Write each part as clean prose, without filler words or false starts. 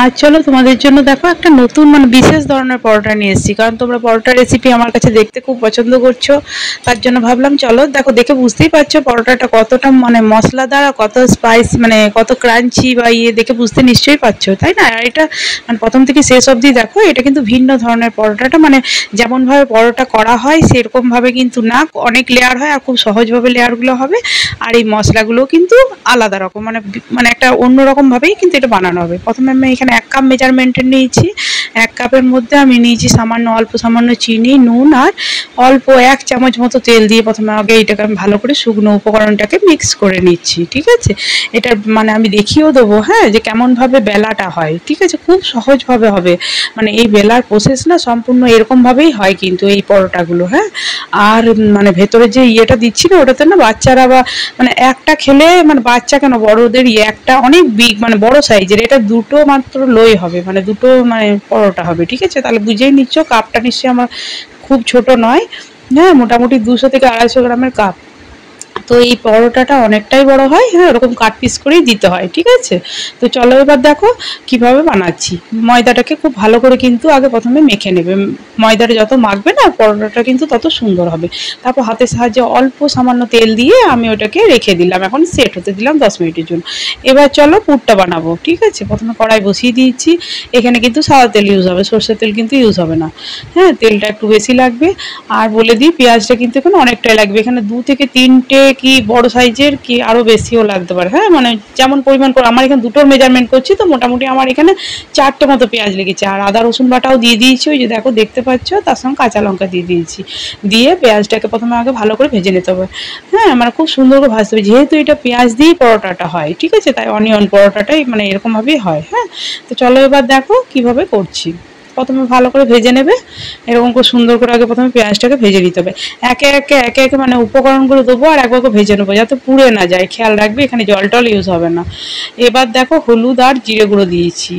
আর চলো তোমাদের জন্য দেখো একটা নতুন মানে বিশেষ ধরনের পরোটা নিয়ে এসেছি, কারণ তোমরা পরোটা রেসিপি আমার কাছে দেখতে খুব পছন্দ করছো। তার জন্য ভাবলাম চলো, দেখো দেখে বুঝতেই পারছো পরোটাটা কতটা মানে মশলাদার আর কত স্পাইস মানে কত ক্রাঞ্চি বা দেখে বুঝতে নিশ্চয়ই পারছো, তাই না? আর এটা মানে প্রথম থেকে শেষ অবধি দেখো, এটা কিন্তু ভিন্ন ধরনের পরোটাটা, মানে যেমনভাবে পরোটা করা হয় সেরকমভাবে কিন্তু না, অনেক লেয়ার হয় আর খুব সহজভাবে লেয়ারগুলো হবে। আর এই মশলাগুলো কিন্তু আলাদা রকম, মানে মানে একটা অন্যরকমভাবেই কিন্তু এটা বানানো হবে। প্রথমে আমি এখানে 1 কাপ মেজারমেন্টের নিয়েছি। 1 কাপের মধ্যে আমি নিয়েছি সামান্য অল্প সামান্য চিনি, নুন আর অল্প 1 চামচ মতো তেল দিয়ে প্রথমে আগে এটাকে আমি ভালো করে শুকনো উপকরণটাকে মিক্স করে নিচ্ছি, ঠিক আছে? এটা মানে আমি দেখিয়েও দেবো, হ্যাঁ, যে কেমনভাবে বেলাটা হয়, ঠিক আছে? খুব সহজভাবে হবে, মানে এই বেলার প্রসেস না সম্পূর্ণ এরকমভাবেই হয় কিন্তু এই পরোটাগুলো, হ্যাঁ। আর মানে ভেতরে যে ইয়েটা দিচ্ছি না, ওটাতে না বাচ্চারা বা মানে একটা খেলে, মানে বাচ্চা কেন বড়দের একটা অনেক বিগ মানে বড় সাইজের, এটা দুটো মাত্র লই হবে, মানে দুটো মানে পরোটা হবে, ঠিক আছে? তাহলে বুঝেই নিচ্ছ কাপটা নিশ্চয়ই আমার খুব ছোট নয়, হ্যাঁ, মোটামুটি 200 থেকে 250 গ্রামের কাপ। তো এই পরোটাটা অনেকটাই বড় হয়, হ্যাঁ, ওরকম কাট পিস করেই দিতে হয়, ঠিক আছে? তো চলো এবার দেখো কিভাবে বানাচ্ছি। ময়দাটাকে খুব ভালো করে কিন্তু আগে প্রথমে মেখে নেবে। ময়দাটা যত মাখবে না পরোটাটা কিন্তু তত সুন্দর হবে। তারপর হাতের সাহায্যে অল্প সামান্য তেল দিয়ে আমি ওটাকে রেখে দিলাম, এখন সেট হতে দিলাম 10 মিনিটের জন্য। এবার চলো পুরটা বানাবো, ঠিক আছে? প্রথমে কড়াই বসিয়ে দিয়েছি। এখানে কিন্তু সাদা তেল ইউজ হবে, সরষের তেল কিন্তু ইউজ হবে না, হ্যাঁ, তেলটা একটু বেশি লাগবে। আর বলে দিই পেঁয়াজটা কিন্তু এখানে অনেকটাই লাগবে, এখানে 2 থেকে 3টে কি বড় সাইজের কি আরও বেশিও লাগতে পারে, হ্যাঁ, মানে যেমন পরিমাণ করে। আমার এখানে দুটোর মেজারমেন্ট করছি, তো মোটামুটি আমার এখানে 4টে মতো পেঁয়াজ লেগেছে। আর আদা রসুন বাটাও দিয়ে দিয়েছি, ওই যে দেখো দেখতে পাচ্ছ, তার সঙ্গে কাঁচা লঙ্কা দিয়ে দিয়েছি। দিয়ে পেঁয়াজটাকে প্রথমে আগে ভালো করে ভেজে নিতে হবে, হ্যাঁ, মানে খুব সুন্দর করে ভাজতে হবে, যেহেতু এটা পেঁয়াজ দিয়েই পরোটাটা হয়, ঠিক আছে? তাই অনিয়ন পরোটাটাই মানে এরকমভাবেই হয়, হ্যাঁ। তো চলো এবার দেখো কিভাবে করছি। প্রথমে ভালো করে ভেজে নেবে, এরকম করে সুন্দর করে আগে প্রথমে পেঁয়াজটাকে ভেজে নিতে হবে। একে একে মানে উপকরণগুলো দেবো আর একবার ভেজে নেবো, যাতে পুড়ে না যায়, খেয়াল রাখবে এখানে জল টল ইউজ হবে না। এবার দেখো হলুদ আর জিরে গুঁড়ো দিয়েছি,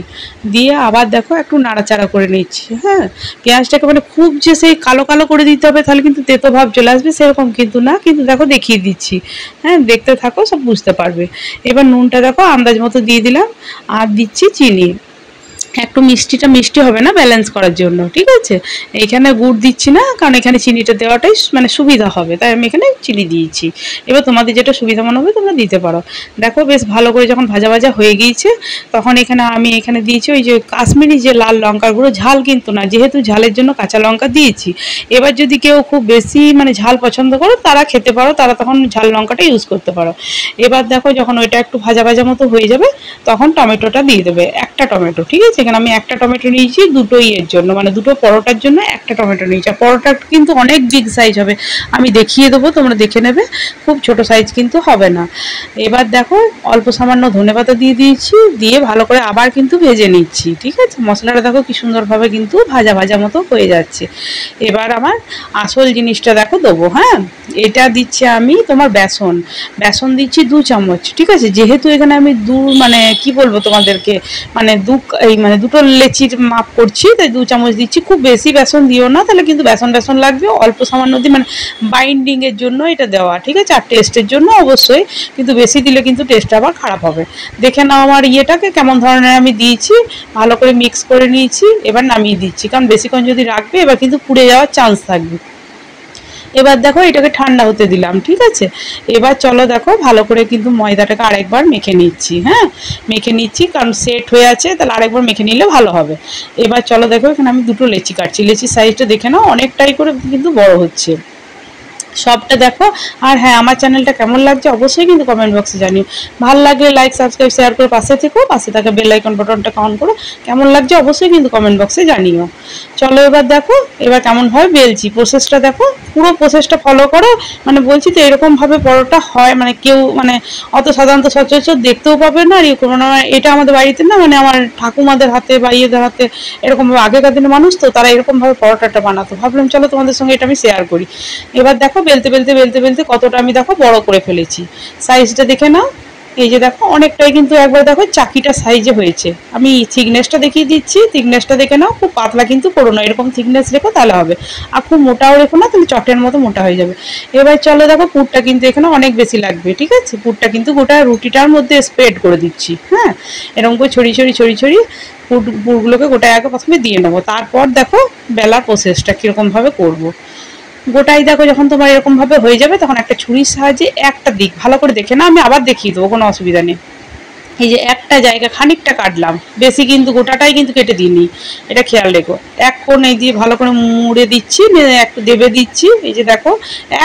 দিয়ে আবার দেখো একটু নাড়াচাড়া করে নিচ্ছি, হ্যাঁ। পেঁয়াজটাকে মানে খুব যে সেই কালো কালো করে দিতে হবে তাহলে কিন্তু তেতো ভাব চলে আসবে, সেরকম কিন্তু না, কিন্তু দেখো দেখিয়ে দিচ্ছি, হ্যাঁ, দেখতে থাকো সব বুঝতে পারবে। এবার নুনটা দেখো আন্দাজ মতো দিয়ে দিলাম, আর দিচ্ছি চিনি, একটু মিষ্টিটা মিষ্টি হবে না ব্যালেন্স করার জন্য, ঠিক আছে? এখানে গুড় দিচ্ছি না, কারণ এখানে চিনিটা দেওয়াটাই মানে সুবিধা হবে, তাই আমি এখানে চিনি দিয়েছি। এবার তোমাদের যেটা সুবিধা মনে হবে তোমরা দিতে পারো। দেখো বেশ ভালো করে যখন ভাজা ভাজা হয়ে গিয়েছে, তখন আমি এখানে দিয়েছি ওই যে কাশ্মীরি যে লাল লঙ্কার গুঁড়ো, ঝাল কিন্তু না, যেহেতু ঝালের জন্য কাঁচা লঙ্কা দিয়েছি। এবার যদি কেউ খুব বেশি মানে ঝাল পছন্দ করো তারা খেতে পারো, তারা তখন ঝাল লঙ্কাটা ইউজ করতে পারো। এবার দেখো যখন ওইটা একটু ভাজা ভাজা মতো হয়ে যাবে, তখন টমেটোটা দিয়ে দেবে, একটা টমেটো, ঠিক আছে? এখানে আমি একটা টমেটো নিয়েছি দুটো ইয়ের জন্য, মানে দুটো পরোটার জন্য একটা টমেটো নিয়েছি। আর পরোটা কিন্তু অনেক বিগ সাইজ হবে, আমি দেখিয়ে দেবো, তোমরা দেখে নেবে, খুব ছোট সাইজ কিন্তু হবে না। এবার দেখো অল্প সামান্য ধনেপাতা দিয়ে দিয়েছি, দিয়ে ভালো করে আবার কিন্তু ভেজে নিচ্ছি, ঠিক আছে? মশলাটা দেখো কি সুন্দরভাবে কিন্তু ভাজা ভাজা মতো হয়ে যাচ্ছে। এবার আমার আসল জিনিসটা দেখো দেবো, হ্যাঁ। এটা দিচ্ছি আমি তোমার বেসন, বেসন দিচ্ছি 2 চামচ, ঠিক আছে? যেহেতু এখানে আমি মানে কি বলবো তোমাদেরকে, মানে এই মানে দুটো লেচির মাপ করছি, তাই 2 চামচ দিচ্ছি। খুব বেশি বেসন দিও না, তাহলে কিন্তু বেসন বেসন লাগবে, অল্প সামান্য দিয়ে মানে বাইন্ডিং এর জন্য এটা দেওয়া, ঠিক আছে? আর টেস্টের জন্য অবশ্যই, কিন্তু বেশি দিলে কিন্তু টেস্টটা আবার খারাপ হবে। দেখে নাও আমার ইয়েটাকে কেমন ধরনের আমি দিয়েছি, ভালো করে মিক্স করে নিয়েছি। এবার নামিয়ে দিচ্ছি, কারণ বেশিক্ষণ যদি রাখবে এবার কিন্তু পুড়ে যাওয়ার চান্স থাকবে। এবার দেখো এটাকে ঠান্ডা হতে দিলাম, ঠিক আছে? এবার চলো দেখো ভালো করে কিন্তু ময়দাটাকে আরেকবার মেখে নিচ্ছি, হ্যাঁ, মেখে নিচ্ছি, কারণ সেট হয়ে আছে, তাহলে আরেকবার মেখে নিলে ভালো হবে। এবার চলো দেখো এখানে আমি দুটো লেচি কাটছি, লেচির সাইজটা দেখে নাও, অনেকটাই করে কিন্তু বড় হচ্ছে সবটা দেখো। আর হ্যাঁ, আমার চ্যানেলটা কেমন লাগছে অবশ্যই কিন্তু কমেন্ট বক্সে জানিও। ভালো লাগলে লাইক সাবস্ক্রাইব শেয়ার করে পাশে থেকো, পাশে থাকা বেল আইকন বাটনটাকে অন করো। কেমন লাগছে অবশ্যই কিন্তু কমেন্ট বক্সে জানিও। চলো এবার দেখো এবার কেমনভাবে বেলছি, প্রসেসটা দেখো, পুরো প্রসেসটা ফলো করো। মানে বলছি তো এরকমভাবে পরোটা হয়, মানে কেউ মানে অত সাধারণত সচরাচর দেখতেও পাবে না। আর এটা আমাদের বাড়িতে না, মানে আমার ঠাকুমাদের হাতে বা ইয়েদের হাতে এরকমভাবে, আগেকার দিনের মানুষ তো তারা এরকমভাবে পরোটাটা বানাতো, ভাবলাম চলো তোমাদের সঙ্গে এটা আমি শেয়ার করি। এবার দেখো বেলতে বেলতে বেলতে বেলতে কতটা আমি দেখো বড় করে ফেলেছি, সাইজটা দেখে নাও। এই যে দেখো অনেকটাই কিন্তু একবার দেখো চাকিটা সাইজে হয়েছে। আমি থিকনেসটা দেখিয়ে দিচ্ছি, থিকনেসটা দেখে নাও। খুব পাতলা কিন্তু করো না, এরকম থিকনেস রেখো তাহলে হবে। আর খুব মোটাও রেখো না, তাহলে চটের মতো মোটা হয়ে যাবে। এবার চলো দেখো পুরটা কিন্তু এখানে অনেক বেশি লাগবে, ঠিক আছে। পুরটা কিন্তু গোটা রুটিটার মধ্যে স্প্রেড করে দিচ্ছি। হ্যাঁ, এরকম করে ছড়িয়ে ছড়িয়ে ছড়িয়ে ছড়িয়ে পুরগুলোকে গোটায় আগে প্রথমে দিয়ে নেবো। তারপর দেখো বেলার প্রসেসটা কীরকমভাবে করবো। গোটাই দেখো যখন তোমার এরকম ভাবে হয়ে যাবে, তখন একটা ছুরির সাহায্যে একটা দিক ভালো করে দেখে না, আমি আবার দেখিয়ে দেবো, কোনো অসুবিধা নেই। এই যে একটা জায়গা খানিকটা কাটলাম, বেশি কিন্তু গোটাটাই কিন্তু কেটে দিইনি, এটা খেয়াল রেখো। এক কোণে দিয়ে ভালো করে মুড়ে দিচ্ছি, একটু দেবে দিচ্ছি। এই যে দেখো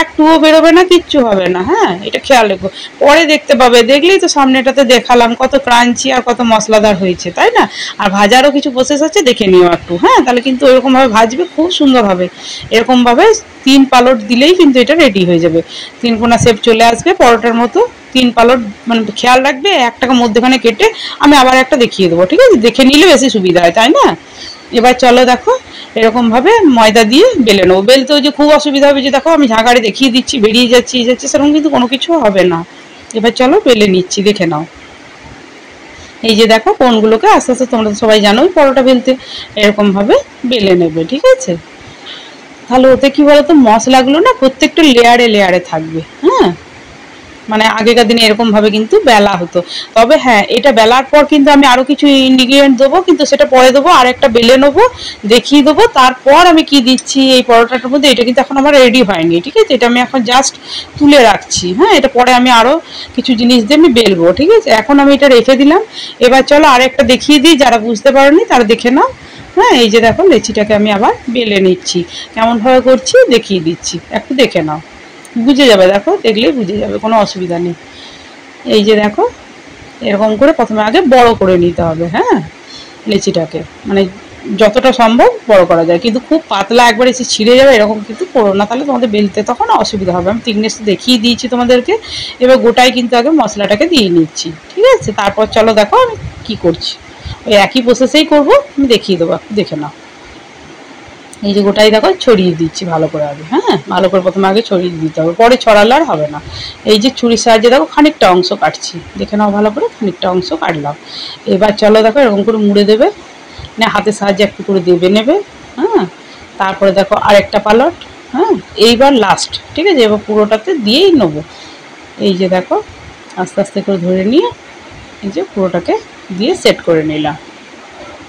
একটুও বেরোবে না, কিচ্ছু হবে না। হ্যাঁ, এটা খেয়াল রেখো, পরে দেখতে পাবে। দেখলেই তো সামনেটাতে দেখালাম কত ক্রাঞ্চি আর কত মশলাদার হয়েছে, তাই না। আর ভাজারও কিছু প্রসেস আছে, দেখে নিও একটু। হ্যাঁ, তাহলে কিন্তু এরকমভাবে ভাজবে, খুব সুন্দর হবে। এরকমভাবে 3 পালট দিলেই কিন্তু এটা রেডি হয়ে যাবে। 3 কোনা শেপ চলে আসবে পরোটার মতো। 3 পালট মানে খেয়াল রাখবে, একটাকে মধ্যখানে কেটে আমি আবার একটা দেখিয়ে দেবো, ঠিক আছে। দেখে নিলে বেশি সুবিধা হয়, তাই না। এবার চলো দেখো এরকমভাবে ময়দা দিয়ে বেলে নেবো। বেলতে যে খুব অসুবিধা হবে, যে দেখো আমি ঝাঁকারে দেখিয়ে দিচ্ছি, বেরিয়ে যাচ্ছে সেরকম কিন্তু কোনো কিছু হবে না। এবার চলো বেলে নিচ্ছি, দেখে নাও। এই যে দেখো কোনগুলোকে আস্তে আস্তে, তোমরা সবাই জানোই পরোটা বেলতে, এরকমভাবে বেলে নেবে, ঠিক আছে। তাহলে ওতে কি বলতো, মশলাগুলো না প্রত্যেকটা লেয়ারে লেয়ারে থাকবে। হ্যাঁ, মানে আগেকার দিনে এরকমভাবে কিন্তু বেলা হতো। তবে হ্যাঁ, এটা বেলার পর কিন্তু আমি আরও কিছু ইনগ্রিডিয়েন্ট দেবো, কিন্তু সেটা পরে দেবো। আর একটা বেলে নেবো, দেখিয়ে দেবো তারপর আমি কি দিচ্ছি এই পরোটাটার মধ্যে। এটা কিন্তু এখন আমার রেডি হয়নি, ঠিক আছে। এটা আমি এখন জাস্ট তুলে রাখছি। হ্যাঁ, এটা পরে আমি আরও কিছু জিনিস দিয়ে আমি বেলবো, ঠিক আছে। এখন আমি এটা রেখে দিলাম। এবার চলো আরেকটা দেখিয়ে দিই, যারা বুঝতে পারোনি তারা দেখে নাও। হ্যাঁ, এই যে দেখো লেচিটাকে আমি আবার বেলে নিচ্ছি, কেমনভাবে করছি দেখিয়ে দিচ্ছি, একটু দেখে নাও, বুঝে যাবে। দেখো দেখলেই বুঝে যাবে, কোনো অসুবিধা নেই। এই যে দেখো এরকম করে প্রথমে আগে বড় করে নিতে হবে। হ্যাঁ, লেচিটাকে মানে যতটা সম্ভব বড় করা যায়, কিন্তু খুব পাতলা একবারে এসে ছিঁড়ে যাবে এরকম কিন্তু করো না, তাহলে তোমাদের বেলতে তখন অসুবিধা হবে। আমি থিকনেস দেখিয়ে দিয়েছি তোমাদেরকে। এবার গোটাই কিন্তু আগে মশলাটাকে দিয়ে নিচ্ছি, ঠিক আছে। তারপর চলো দেখো আমি কী করছি, ওই একই প্রসেসেই করবো, আমি দেখিয়ে দেবো, দেখে নাও। এই যে গোটাই দেখো ছড়িয়ে দিচ্ছি ভালো করে আগে। হ্যাঁ, ভালো করে প্রথমে আগে ছড়িয়ে দিতে হবে, পরে ছড়ালে আর হবে না। এই যে ছুরির সাহায্যে দেখো খানিকটা অংশ কাটছি, দেখে নাও ভালো করে, খানিকটা অংশ কাটলাম। এবার চলো দেখো এরকম করে মুড়ে দেবে, না হাতের সাহায্যে একটু করে দেবে নেবে। হ্যাঁ, তারপরে দেখো আরেকটা পালট। হ্যাঁ, এইবার লাস্ট, ঠিক আছে। এবার পুরোটাতে দিয়েই নেবো। এই যে দেখো আস্তে আস্তে করে ধরে নিয়ে এই যে পুরোটাকে দিয়ে সেট করে নিলাম,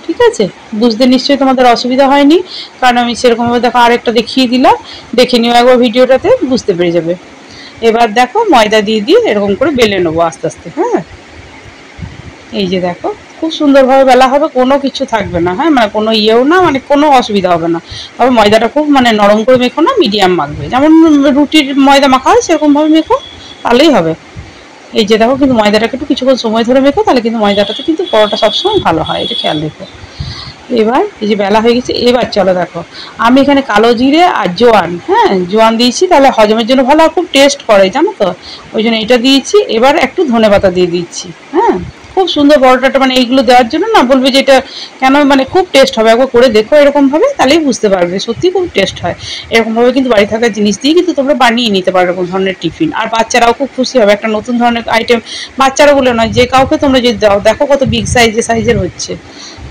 ঠিক আছে। বুঝতে নিশ্চয়ই তোমাদের অসুবিধা হয়নি, কারণ আমি সেরকমভাবে দেখো আরেকটা দেখিয়ে দিলাম, দেখে নিও একবার ভিডিওটাতে, বুঝতে পেরে যাবে। এবার দেখো ময়দা দিয়ে দিয়ে এরকম করে বেলে নেবো আস্তে আস্তে। হ্যাঁ, এই যে দেখো খুব সুন্দরভাবে বেলা হবে, কোনো কিছু থাকবে না। হ্যাঁ, মানে কোনো ইয়েও না, মানে কোনো অসুবিধা হবে না। তবে ময়দাটা খুব মানে নরম করে মেখো না, মিডিয়াম মাখবে, যেমন রুটির ময়দা মাখা হয় সেরকমভাবে মেখো, তাহলেই হবে। এই যে দেখো কিন্তু ময়দাটাকে একটু কিছুক্ষণ সময় ধরে মেখো, তাহলে কিন্তু ময়দাটাতে কিন্তু পরোটা সবসময় ভালো হয়, এটা খেয়াল রেখো। এবার এই যে বেলা হয়ে গেছে, এবার চলো দেখো আমি এখানে কালো জিরে আর জোয়ান, হ্যাঁ জোয়ান দিয়েছি, তাহলে হজমের জন্য ভালো, আর খুব টেস্ট করে জানো তো, ওই জন্য এটা দিয়েছি। এবার একটু ধনেপাতা দিয়ে দিচ্ছি। হ্যাঁ, খুব সুন্দর পরোটাটা, মানে এইগুলো দেওয়ার জন্য না বলবে যে এটা কেন, মানে খুব টেস্ট হবে। একবার করে দেখো এরকমভাবে, তাহলেই বুঝতে পারবে সত্যি খুব টেস্ট হয়। এরকমভাবে কিন্তু বাড়ি থাকা জিনিস দিয়ে কিন্তু তোমরা বানিয়ে নিতে পারো এরকম ধরনের টিফিন, আর বাচ্চারাও খুব খুশি হবে। একটা নতুন ধরনের আইটেম, বাচ্চারা বলে নয়, যে কাউকে তোমরা যদি দাও, দেখো কত বিগ সাইজের হচ্ছে।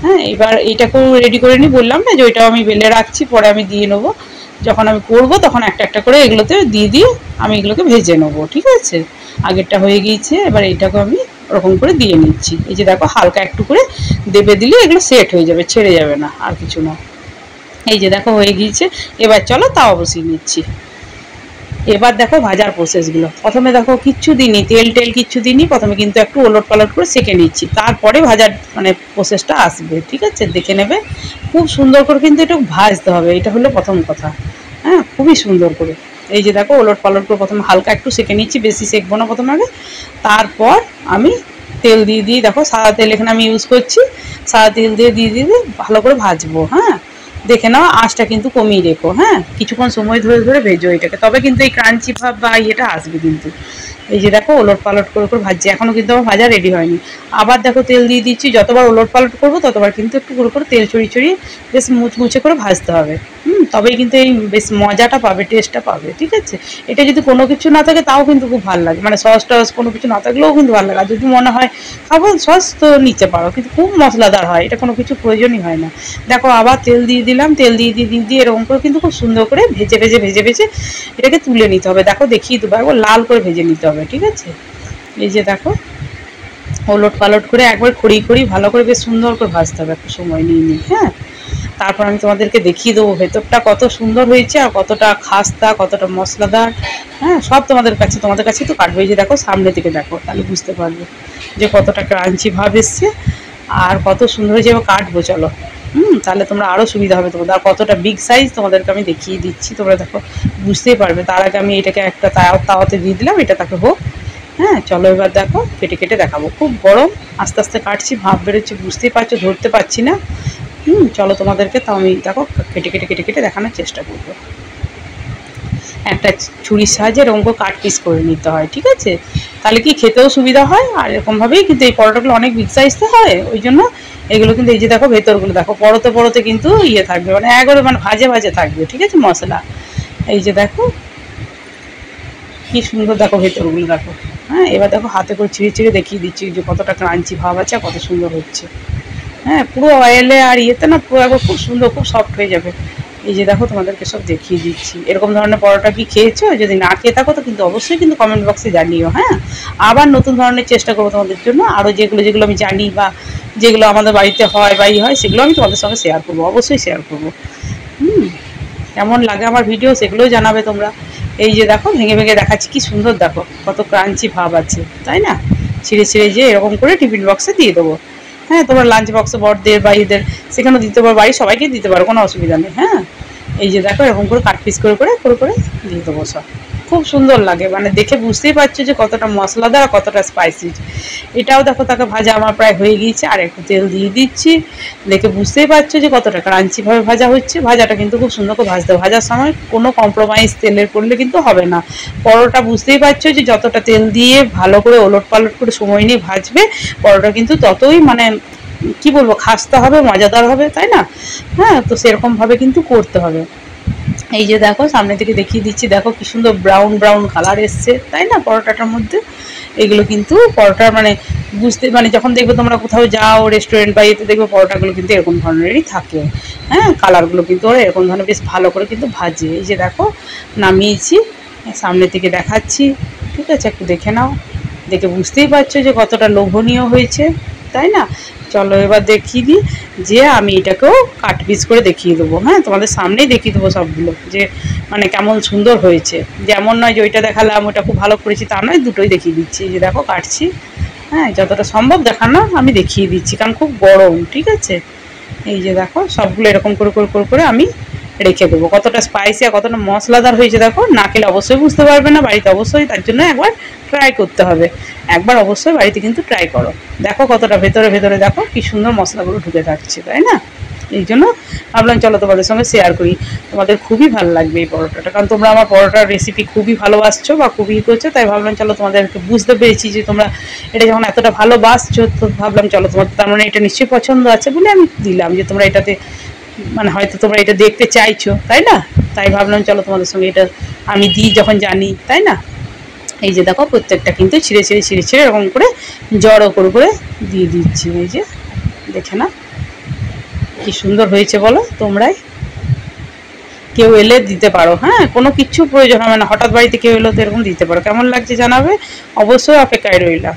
হ্যাঁ, এবার এইটাকেও রেডি করে নিই, বললাম না যে ওইটাও আমি বেলে রাখছি, পরে আমি দিয়ে নেবো। যখন আমি করবো তখন একটা একটা করে এগুলোতে দিয়ে আমি এগুলোকে ভেজে নেবো, ঠিক আছে। আগেরটা হয়ে গিয়েছে, এবার এইটাকে আমি ওরকম করে দিয়ে নিচ্ছি। এই যে দেখো হালকা একটু করে দেবে দিলে এগুলো সেট হয়ে যাবে, ছেড়ে যাবে না, আর কিছু না। এই যে দেখো হয়ে গিয়েছে। এবার চলো তাও বসিয়ে নিচ্ছি। এবার দেখো ভাজার প্রসেসগুলো, প্রথমে দেখো কিচ্ছু দিইনি, তেল কিচ্ছু দিইনি, প্রথমে কিন্তু একটু ওলট পালট করে সেঁকে নিচ্ছি, তারপরে ভাজার মানে প্রসেসটা আসবে, ঠিক আছে। দেখে নেবে খুব সুন্দর করে কিন্তু এটা ভাজতে হবে, এটা হলো প্রথম কথা। হ্যাঁ, খুবই সুন্দর করে। এই যে দেখো ওলট পালট করে প্রথমে হালকা একটু সেঁকে নিচ্ছি, বেশি সেঁকবো না প্রথমে আগে। তারপর আমি তেল দিয়ে দেখো সাদা তেল এখানে আমি ইউজ করছি, সাদা তেল দিয়ে ভালো করে ভাজবো। হ্যাঁ, দেখে নাও আঁচটা কিন্তু কমিয়ে রেখো। হ্যাঁ, কিছুক্ষণ সময় ধরে ধরে ভেজো এটাকে, তবে কিন্তু এই ক্রাঞ্চি ভাব বা ইয়েটা আসবে কিন্তু। এই যে দেখো ওলট পালট করে ভাজছি, এখনও কিন্তু আমার ভাজা রেডি হয়নি। আবার দেখো তেল দিয়ে দিচ্ছি, যতবার ওলট পালট করবো ততবার কিন্তু একটু করে তেল ছড়িয়ে বেশ মুচমুচে করে ভাজতে হবে। তবেই কিন্তু এই বেশ মজাটা পাবে, টেস্টটা পাবে, ঠিক আছে। এটা যদি কোনো কিছু না থাকে তাও কিন্তু খুব ভালো লাগে, মানে সস টস কোনো কিছু না থাকলেও কিন্তু ভালো লাগে। আর যদি মনে হয় খাবো সস তো নিতে পারো, কিন্তু খুব মশলাদার হয়, এটা কোনো কিছু প্রয়োজনই হয় না। দেখো আবার তেল দিয়ে দিলাম, তেল দিয়ে এরকম করে কিন্তু খুব সুন্দর করে ভেজে এটাকে তুলে নিতে হবে। দেখো দেখিয়ে দেবো, একবার লাল করে ভেজে নিতে হবে, ঠিক আছে। এই যে দেখো ওলট পালট করে একবার খড়ি ভালো করে বেশ সুন্দর করে ভাজতে হবে, একটু সময় নিয়ে। হ্যাঁ, তারপর আমি তোমাদেরকে দেখিয়ে দেবো ভেতরটা কত সুন্দর হয়েছে আর কতটা খাস্তা, কতটা মশলাদার। হ্যাঁ, সব তোমাদের কাছে তো কাটবে। যে দেখো সামনে থেকে দেখো, তাহলে বুঝতে পারবে যে কতটা ক্রাঞ্চি ভাব এসছে আর কত সুন্দর হয়েছে। এবার কাটবো চলো, তাহলে তোমরা আরও সুবিধা হবে তোমাদের। আর কতটা বিগ সাইজ তোমাদেরকে আমি দেখিয়ে দিচ্ছি, তোমরা দেখো বুঝতেই পারবে। তার আগে আমি এটাকে একটা তাওয়াতে দিয়ে দিলাম, এটা তাকে হোক। হ্যাঁ চলো এবার দেখো কেটে দেখাবো। খুব গরম, আস্তে আস্তে কাটছি, ভাব বেরোচ্ছে, বুঝতেই পারছো, ধরতে পারছি না। চলো তোমাদেরকে তাও আমি দেখো কেটে দেখানোর চেষ্টা করবো। একটা ছুরির সাহায্যে এরকম করে কাট পিস করে নিতে হয়, ঠিক আছে, তাহলে কি খেতেও সুবিধা হয়। আর এরকমভাবেই কিন্তু এই পরোটাগুলো অনেক বিগ সাইজতে হয়, ওই জন্য এগুলো কিন্তু এই যে দেখো ভেতরগুলো দেখো পরতে কিন্তু ইয়ে থাকবে, মানে একবারে মানে ভাজে থাকবে, ঠিক আছে মশলা। এই যে দেখো কি সুন্দর, দেখো ভেতরগুলো দেখো। হ্যাঁ, এবার দেখো হাতে করে ছিঁড়ে দেখিয়ে দিচ্ছি যে কতটা ক্রাঞ্চি ভাব আছে আর কত সুন্দর হচ্ছে। হ্যাঁ, পুরো অয়েলে আর ইয়েতে না, পুরো একবার খুব সুন্দর, খুব সফট হয়ে যাবে। এই যে দেখো তোমাদেরকে সব দেখিয়ে দিচ্ছি। এরকম ধরনের পরোটা কি খেয়েছো? যদি না খেয়ে থাকো তো কিন্তু অবশ্যই কিন্তু কমেন্ট বক্সে জানিও। হ্যাঁ, আবার নতুন ধরনের চেষ্টা করবো তোমাদের জন্য, আরও যেগুলো আমি জানি বা যেগুলো আমাদের বাড়িতে হয় বা হয় সেগুলো আমি তোমাদের সঙ্গে শেয়ার করবো, অবশ্যই শেয়ার করবো। কেমন লাগে আমার ভিডিও সেগুলোও জানাবে তোমরা। এই যে দেখো ভেঙে দেখাচ্ছি, কি সুন্দর দেখো কত ক্রাঞ্চি ভাব আছে, তাই না। ছিঁড়ে যে এরকম করে টিফিন বক্সে দিয়ে দেবো। হ্যাঁ, তোমরা লাঞ্চ বক্সে বড়দের বা এদের সেখানেও দিতে পারো, বাড়ির সবাইকে দিতে পারো, কোনো অসুবিধা নেই। হ্যাঁ, এই যে দেখো এরকম করে কাট পিস করে দিয়ে দেবো সব। খুব সুন্দর লাগে, মানে দেখে বুঝতেই পারছো যে কতটা মশলাদার আর কতটা স্পাইসি। এটাও দেখো তাকে ভাজা আমার প্রায় হয়ে গিয়েছে, আর একটু তেল দিয়ে দিচ্ছি। দেখে বুঝতেই পারছো যে কতটা ক্রাঞ্চিভাবে ভাজা হচ্ছে। ভাজাটা কিন্তু খুব সুন্দর করে ভাজতে হবে, ভাজার সময় কোনো কম্প্রোমাইজ তেলের করলে কিন্তু হবে না। পরোটা বুঝতেই পারছো যে যতটা তেল দিয়ে ভালো করে ওলট পালট করে সময় নিয়ে ভাজবে, পরোটা কিন্তু ততই মানে কি বলবো খাস্তা হবে, মজাদার হবে, তাই না। হ্যাঁ, তো সেরকমভাবে কিন্তু করতে হবে। এই যে দেখো সামনে থেকে দেখিয়ে দিচ্ছি, দেখো কি সুন্দর ব্রাউন কালার এসছে, তাই না পরোটাটার মধ্যে। এগুলো কিন্তু পরোটার মানে মানে যখন দেখবে তোমরা কোথাও যাও রেস্টুরেন্ট বা এতে দেখবে পরোটাগুলো কিন্তু এরকম ধরনেরই থাকে। হ্যাঁ, কালারগুলো কিন্তু ওরা এরকম ধরনের বেশ ভালো করে কিন্তু ভাজে। এই যে দেখো নামিয়েছি, সামনে থেকে দেখাচ্ছি, ঠিক আছে, একটু দেখে নাও। দেখে বুঝতেই পারছো যে কতটা লোভনীয় হয়েছে, তাই না। চলো এবার দেখিয়ে দিই যে আমি এটাকেও কাট পিস করে দেখিয়ে দেবো। হ্যাঁ, তোমাদের সামনেই দেখিয়ে দেবো সবগুলো, যে মানে কেমন সুন্দর হয়েছে। যেমন নয় যে ওইটা দেখালাম ওটা খুব ভালো করেছি, তা নয়, দুটোই দেখিয়ে দিচ্ছি। এই যে দেখো কাটছি, হ্যাঁ, যতটা সম্ভব দেখানো আমি দেখিয়ে দিচ্ছি, কারণ খুব গরম, ঠিক আছে। এই যে দেখো সবগুলো এরকম করে আমি রেখে দেবো। কতটা স্পাইসি আর কতটা মশলাদার হয়েছে দেখো, না খেলে অবশ্যই বুঝতে পারবে না, বাড়িতে অবশ্যই তার জন্য একবার ট্রাই করতে হবে। একবার অবশ্যই বাড়িতে কিন্তু ট্রাই করো। দেখো কতটা ভেতরে দেখো কি সুন্দর মশলাগুলো ঢুকে থাকছে, তাই না। এই জন্য ভাবলাম চলো তোমাদের সঙ্গে শেয়ার করি, তোমাদের খুবই ভালো লাগবে এই পরোটাটা, কারণ তোমরা আমার পরোটার রেসিপি খুবই ভালোবাসছো বা খুবই করছো, তাই ভাবলাম চলো তোমাদেরকে বুঝতে পেরেছি যে তোমরা এটা যখন এতটা ভালোবাসছো, তো ভাবলাম চলো তোমাদের তার মানে এটা নিশ্চয়ই পছন্দ আছে বলে আমি দিলাম, যে তোমরা এটাতে মানে হয়তো তোমরা এটা দেখতে চাইছো, তাই না। তাই ভাবলাম চলো তোমাদের সঙ্গে এটা আমি দিই যখন জানি, তাই না। এই যে দেখো প্রত্যেকটা কিন্তু ছিঁড়ে এরকম করে জড়ো করে দিয়ে দিচ্ছি। এই যে দেখে না কি সুন্দর হয়েছে বলো। তোমরাই কেউ এলে দিতে পারো, হ্যাঁ, কোনো কিছু প্রয়োজন হবে না, হঠাৎ বাড়িতে কেউ এলো তো এরকম দিতে পারো। কেমন লাগছে জানাবে, অবশ্যই অপেক্ষায় রইলাম।